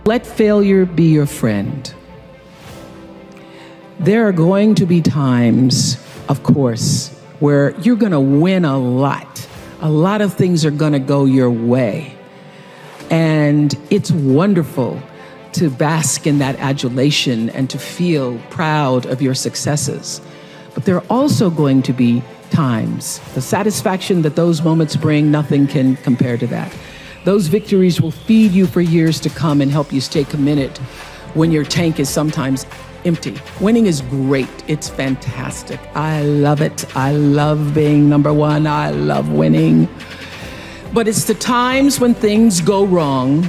Let failure be your friend. There are going to be times, of course, where you're going to win a lot. A lot of things are going to go your way. And it's wonderful to bask in that adulation and to feel proud of your successes. But there are also going to be times, the satisfaction that those moments bring, nothing can compare to that. Those victories will feed you for years to come and help you stay committed when your tank is sometimes empty. Winning is great. It's fantastic. I love it. I love being number one. I love winning. But it's the times when things go wrong,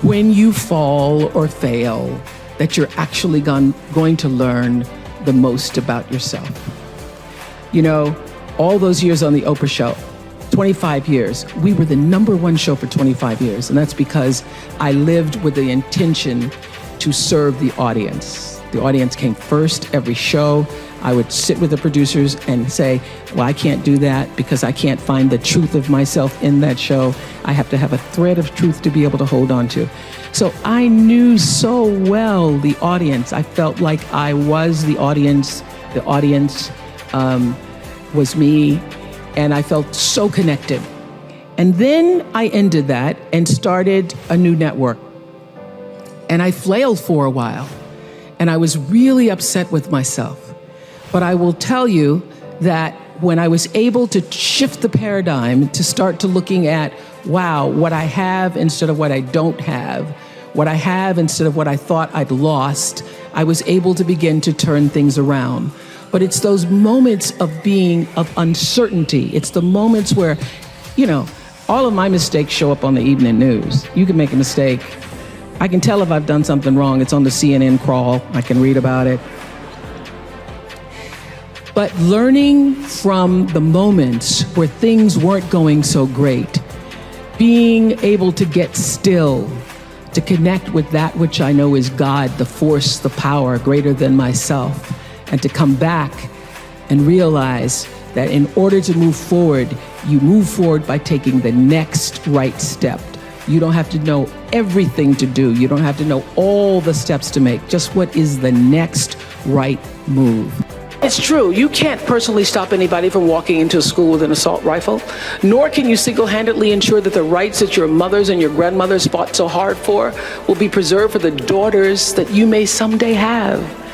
when you fall or fail, that you're actually going to learn the most about yourself. You know, all those years on the Oprah show, 25 years, we were the number one show for 25 years. And that's because I lived with the intention to serve the audience. The audience came first every show. I would sit with the producers and say, well, I can't do that because I can't find the truth of myself in that show. I have to have a thread of truth to be able to hold on to. So I knew so well the audience. I felt like I was the audience. The audience was me, and I felt so connected. And then I ended that and started a new network. And I flailed for a while, and I was really upset with myself. But I will tell you that when I was able to shift the paradigm to start to looking at, wow, what I have instead of what I don't have, what I have instead of what I thought I'd lost, I was able to begin to turn things around. But it's those moments of uncertainty. It's the moments where, you know, all of my mistakes show up on the evening news. You can make a mistake. I can tell if I've done something wrong. It's on the CNN crawl. I can read about it. But learning from the moments where things weren't going so great, being able to get still, to connect with that which I know is God, the force, the power greater than myself, and to come back and realize that in order to move forward, you move forward by taking the next right step. You don't have to know everything to do. You don't have to know all the steps to make. Just what is the next right move. It's true, you can't personally stop anybody from walking into a school with an assault rifle, nor can you single-handedly ensure that the rights that your mothers and your grandmothers fought so hard for will be preserved for the daughters that you may someday have.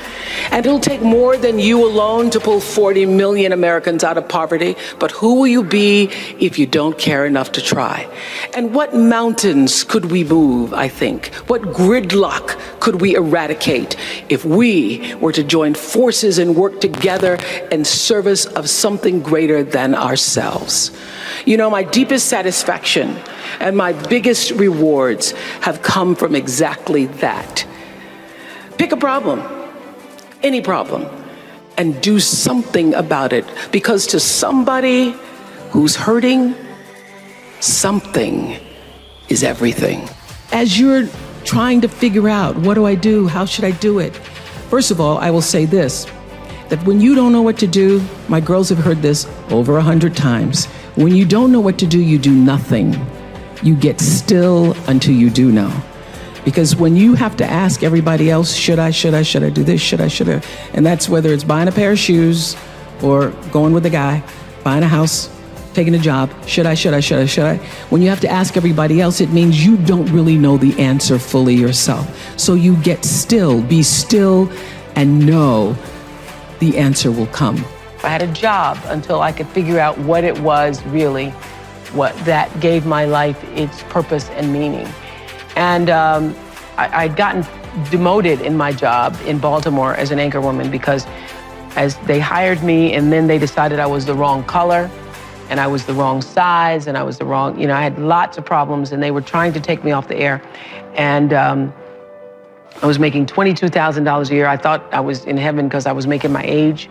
And it'll take more than you alone to pull 40 million Americans out of poverty. But who will you be if you don't care enough to try? And what mountains could we move, I think? What gridlock could we eradicate if we were to join forces and work together in service of something greater than ourselves? You know, my deepest satisfaction and my biggest rewards have come from exactly that. Pick a problem. Any problem, and do something about it, because to somebody who's hurting, something is everything. As you're trying to figure out, what do I do? How should I do it? First of all, I will say this, that when you don't know what to do, my girls have heard this over 100 times. When you don't know what to do, you do nothing. You get still until you do know. Because when you have to ask everybody else, should I do this, should I? And that's whether it's buying a pair of shoes or going with a guy, buying a house, taking a job, should I? When you have to ask everybody else, it means you don't really know the answer fully yourself. So you get still, be still, and know the answer will come. I had a job until I could figure out what it was really, what that gave my life its purpose and meaning. And I'd gotten demoted in my job in Baltimore as an anchor woman because as they hired me and then they decided I was the wrong color and I was the wrong size and I was the wrong, you know, I had lots of problems and they were trying to take me off the air. And I was making $22,000 a year. I thought I was in heaven because I was making my age.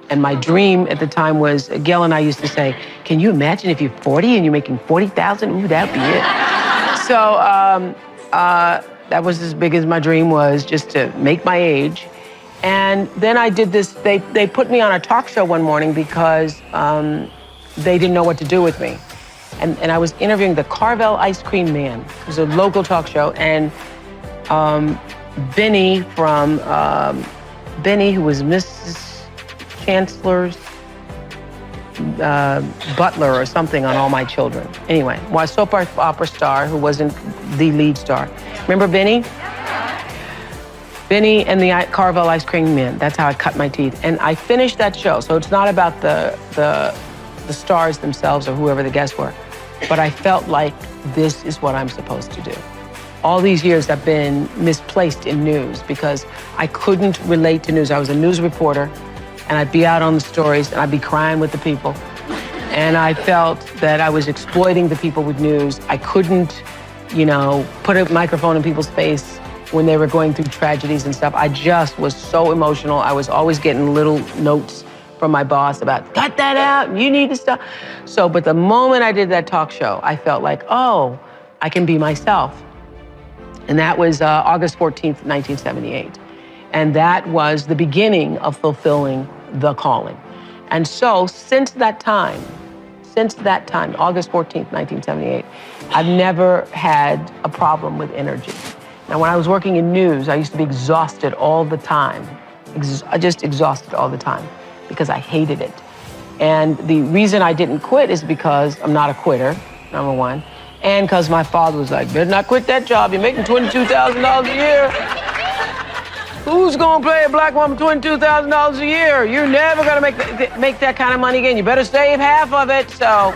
And my dream at the time was, Gail and I used to say, can you imagine if you're 40 and you're making 40,000? Ooh, that'd be it. So, that was as big as my dream was, just to make my age. And then I did this, they put me on a talk show one morning because they didn't know what to do with me. And I was interviewing the Carvel Ice Cream Man. It was a local talk show, and Benny from Benny, who was Mrs. Chancellor's butler or something on All My Children. Anyway, a soap opera star who wasn't the lead star. Remember Benny? Benny and the Carvel Ice Cream Man. That's how I cut my teeth. And I finished that show. So it's not about the stars themselves or whoever the guests were. But I felt like this is what I'm supposed to do. All these years I've been misplaced in news because I couldn't relate to news. I was a news reporter, and I'd be out on the stories, and I'd be crying with the people. And I felt that I was exploiting the people with news. I couldn't, put a microphone in people's face when they were going through tragedies and stuff. I just was so emotional. I was always getting little notes from my boss about, cut that out, you need to stop. But the moment I did that talk show, I felt like, oh, I can be myself. And that was August 14th, 1978. And that was the beginning of fulfilling the calling. And so since that time, August 14th, 1978, I've never had a problem with energy. Now, when I was working in news, I used to be exhausted all the time. Just exhausted all the time because I hated it. And the reason I didn't quit is because I'm not a quitter, number one, and because my father was like, better not quit that job. You're making $22,000 a year. Who's gonna pay a black woman $22,000 a year? You're never gonna make that kind of money again. You better save half of it. So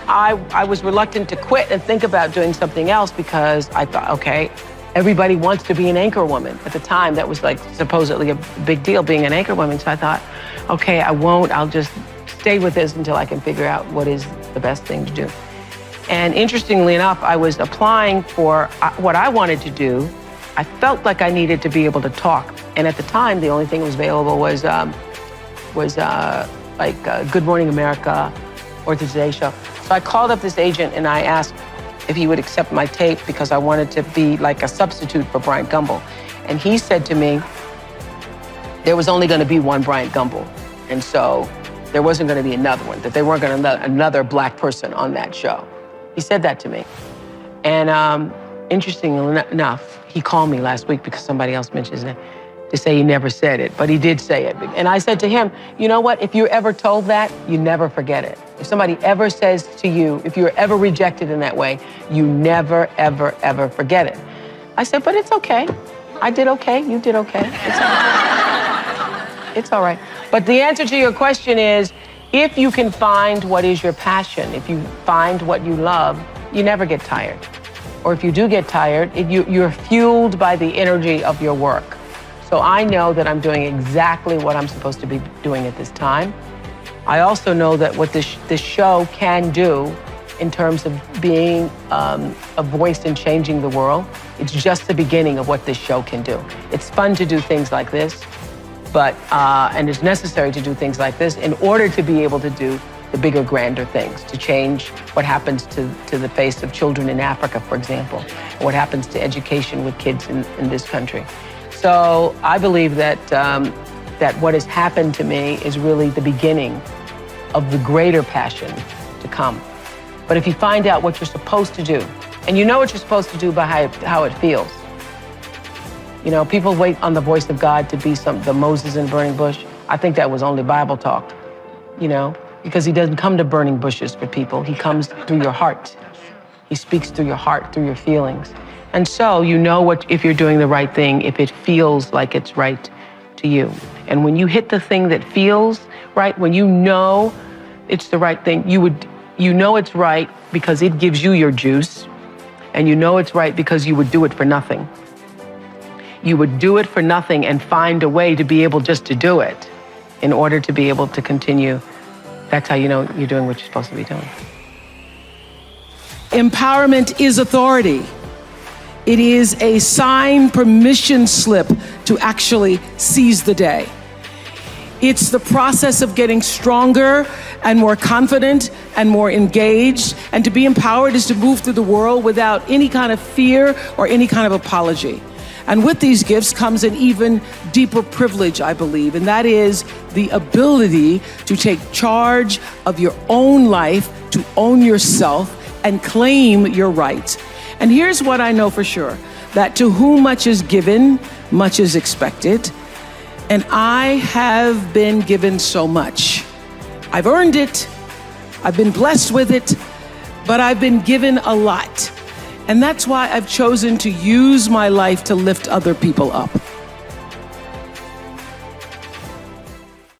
I was reluctant to quit and think about doing something else because I thought, okay, everybody wants to be an anchor woman. At the time, that was like supposedly a big deal, being an anchor woman. So I thought, okay, I won't. I'll just stay with this until I can figure out what is the best thing to do. And interestingly enough, I was applying for what I wanted to do. I felt like I needed to be able to talk. And at the time, the only thing that was available was Good Morning America or the Today Show. So I called up this agent and I asked if he would accept my tape because I wanted to be like a substitute for Bryant Gumbel. And he said to me, there was only going to be one Bryant Gumbel. And so there wasn't going to be another one, that they weren't going to let another black person on that show. He said that to me. And interestingly enough, he called me last week because somebody else mentioned his name to say he never said it, but he did say it. And I said to him, you know what? If you're ever told that, you never forget it. If somebody ever says to you, if you're ever rejected in that way, you never, ever, ever forget it. I said, but it's okay. I did okay. You did okay. It's all right. It's all right. But the answer to your question is, if you can find what is your passion, if you find what you love, you never get tired. Or if you do get tired, you're fueled by the energy of your work. So I know that I'm doing exactly what I'm supposed to be doing at this time. I also know that what this show can do in terms of being a voice in changing the world, it's just the beginning of what this show can do. It's fun to do things like this, and it's necessary to do things like this in order to be able to do the bigger, grander things, to change what happens to the face of children in Africa, for example, or what happens to education with kids in this country. So I believe that what has happened to me is really the beginning of the greater passion to come. But if you find out what you're supposed to do, and you know what you're supposed to do by how it feels. You know, people wait on the voice of God to be the Moses in burning bush. I think that was only Bible talk, because he doesn't come to burning bushes for people. He comes through your heart. He speaks through your heart, through your feelings. And so you know if you're doing the right thing, if it feels like it's right to you. And when you hit the thing that feels right, when you know it's the right thing, you know it's right because it gives you your juice, and you know it's right because you would do it for nothing. You would do it for nothing and find a way to be able just to do it in order to be able to continue. That's how you know you're doing what you're supposed to be doing. Empowerment is authority. It is a signed permission slip to actually seize the day. It's the process of getting stronger and more confident and more engaged. And to be empowered is to move through the world without any kind of fear or any kind of apology. And with these gifts comes an even deeper privilege, I believe, and that is the ability to take charge of your own life, to own yourself, and claim your rights. And here's what I know for sure. that to whom much is given, much is expected. And I have been given so much. I've earned it, I've been blessed with it, but I've been given a lot. And that's why I've chosen to use my life to lift other people up.